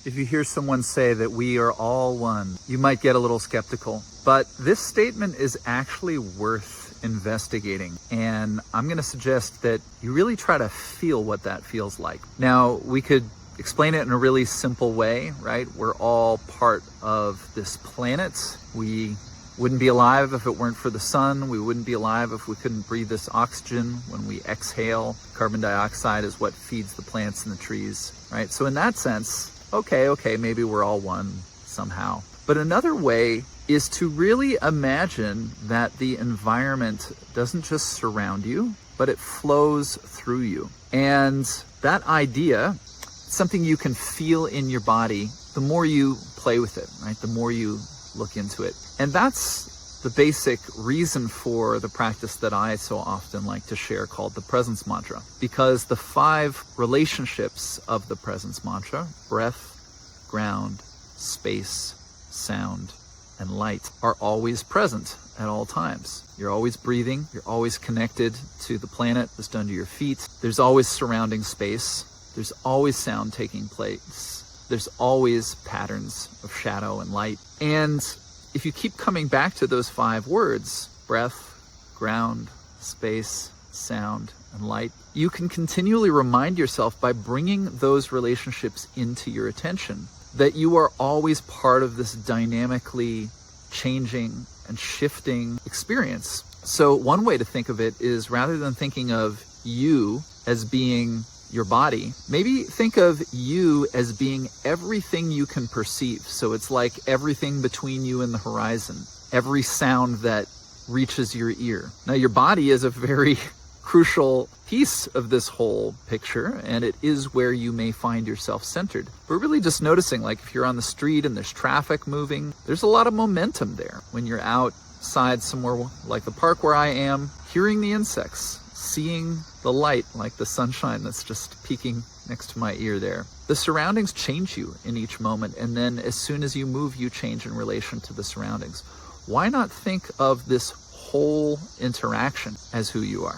If you hear someone say that we are all one, you might get a little skeptical. But this statement is actually worth investigating. And I'm going to suggest that you really try to feel what that feels like. Now, we could explain it in a really simple way, right? We're all part of this planet. We wouldn't be alive if it weren't for the sun. We wouldn't be alive if we couldn't breathe this oxygen. When we exhale, carbon dioxide is what feeds the plants and the trees, right? So in that sense, okay, maybe we're all one somehow. But another way is to really imagine that the environment doesn't just surround you, but it flows through you. And that idea, something you can feel in your body, the more you play with it, right? The more you look into it. And that's the basic reason for the practice that I so often like to share, called the presence mantra. Because the 5 relationships of the presence mantra, breath, ground, space, sound, and light, are always present at all times. You're always breathing. You're always connected to the planet that's under your feet. There's always surrounding space. There's always sound taking place. There's always patterns of shadow and light. And if you keep coming back to those 5 words, breath, ground, space, sound, and light, you can continually remind yourself by bringing those relationships into your attention that you are always part of this dynamically changing and shifting experience. So one way to think of it is, rather than thinking of you as being your body, maybe think of you as being everything you can perceive. So it's like everything between you and the horizon, every sound that reaches your ear. Now, your body is a very crucial piece of this whole picture, and it is where you may find yourself centered. We're really just noticing, like if you're on the street and there's traffic moving, there's a lot of momentum there. When you're outside somewhere like the park where I am, hearing the insects, seeing the light, like the sunshine that's just peeking next to my ear there. The surroundings change you in each moment, and then as soon as you move, you change in relation to the surroundings. Why not think of this whole interaction as who you are?